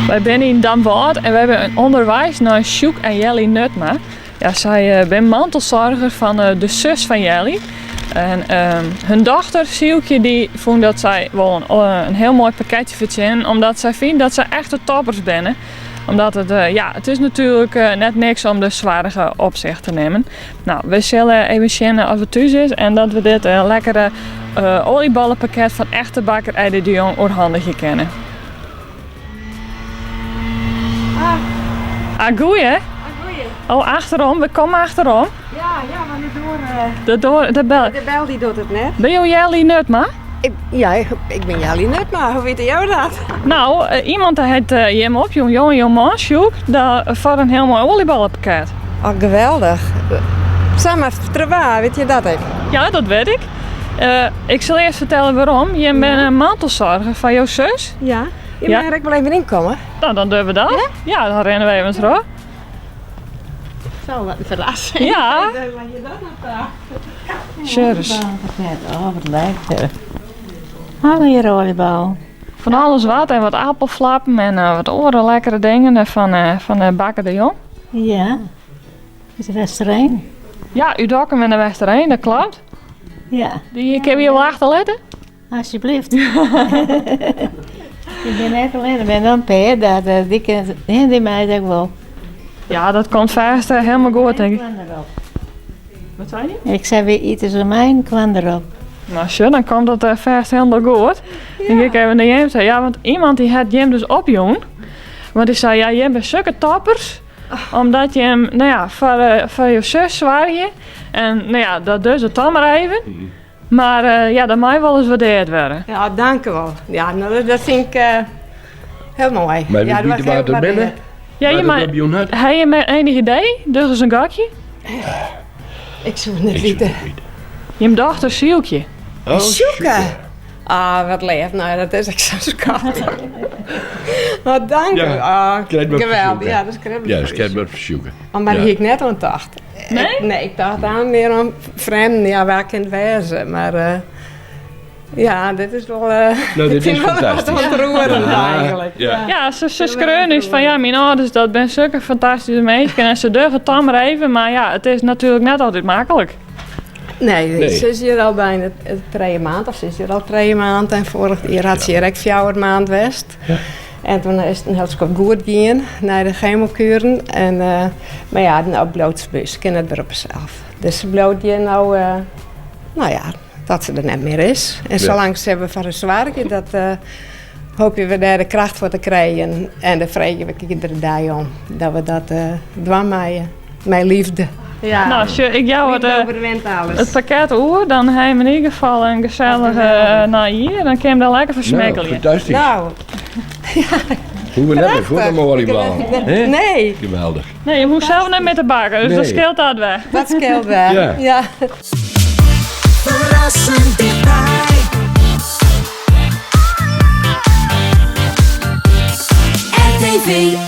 Wij zijn in Damwoude en we hebben een onderwijs naar Sjoek en Jelly Nutma. Ja, zij ben mantelzorger van de zus van Jelly. En hun dochter, Sieltje, die vond dat zij wel een heel mooi pakketje verzinnen. Omdat zij vindt dat ze echte toppers zijn. Omdat het is natuurlijk net niks om de zwaardige op zich te nemen. Nou, we zullen even zien als het thuis is. En dat we dit lekkere olieballenpakket van echte bakker Eide de Jong oorhandig kennen. Goeie, hè? Oh, achterom. We komen achterom. Ja, maar De bel. de bel die doet het net. Ben je Jelly Nutma? Ik ben Jelly Nutma. Hoe weet jou dat? Nou, iemand heeft je hem op, jongen, man, Sjoek, voor een heel mooi olieballenpakket. Oh, geweldig. Samen Trava, weet je dat even? Ja, dat weet ik. Ik zal eerst vertellen waarom. Je bent een mantelzorger van jouw zus. Ja. Je Ja. mag er wel even inkomen. Nou, dan doen we dat. Ja, dan rennen we even terug. Zo, wat een verrassing. Ja. Ik denk, wat je dat nog daar? Cheers. Oh, wat lekker. Hallo, je oliebal. Van alles wat en wat appelflappen en wat andere lekkere dingen van Bakker de Jong. Ja. Is het restaurant? Ja, u dokken met de weg erheen, dat klopt. Ja, Die kun je wel achterletten? alsjeblieft. Ik ben net alleen, ik ben dan per dat die kent die meid ook wel. Ja, dat komt vast helemaal goed, denk ik. Wat zei je? Ik zei weer iets aan mijn kwam erop. Nou, sure, dan komt dat vast helemaal goed. Dan ik even naar Jem zei, ja, want iemand die had Jem dus opjoen. Want die zei, ja, Jem bent zulke toppers. Omdat je hem, nou ja, voor je zus zwaar je. En nou ja, dat dus het dan maar even. Maar ja, dat mag wel eens waardeerd worden. Ja, dank u wel. Ja, nou, dat vind ik heel mooi. Maar ja, wie weet waar het binnen? Ja, je Waar dat opjoen had? heb je met enig idee? Dus is een gakje. Ik zou het niet weten. Je dochter Sieltje. Oh, Sjoeke. Ah, wat leef. Nou, dat is ik zo schattig. Wat dank u. Ja, Ah, krijg maar geweldig. verzoeken. Ja, dat is kribbelig. Ja, ik heb wat verzoeken. Maar Ja. die ik net aan dacht. Nee? Ik dacht aan meer aan vreemden. Ja, waar kan het wezen. Maar ja, dit is wel... Nou, dit ik vind is wel fantastisch. wat ontroerend eigenlijk. Ja. Ja, ze skreun is van ja, mijn ouders, dat ben zulke fantastische meisjes. En ze durven het dan maar even. Maar ja, het is natuurlijk net altijd makkelijk. Nee. Ze is hier al bijna 3 maanden. Of ze is hier al 3 maanden. En vorig jaar had ze hier ook 4 maand west. Ja. En toen is het heel goed gegaan naar de chemokuren. En, maar ja, nou bloot ze bus. Ze kan het erop zelf. Dus ze bloot je nou, nou ja, dat ze er net meer is. En zolang ze hebben van een zwaartje, dat hoop je we daar de kracht voor te krijgen. En dan vragen we iedere dag om dat we dat doen met liefde. Ja, Nou, als ik jou overwint alles. het pakket oer, dan heb je in ieder geval een gezellige naar hier. Dan kun je hem daar lekker voor Nou, smekkelen. fantastisch. Nou, Hoe we net voor de volleybal. Hè? nee, Geweldig. Nee, je moet zelf net met de bakken, dus Nee. dat scheelt dat weg. dat scheelt wel. Ja. Ja. Verrassend dichtbij. RTV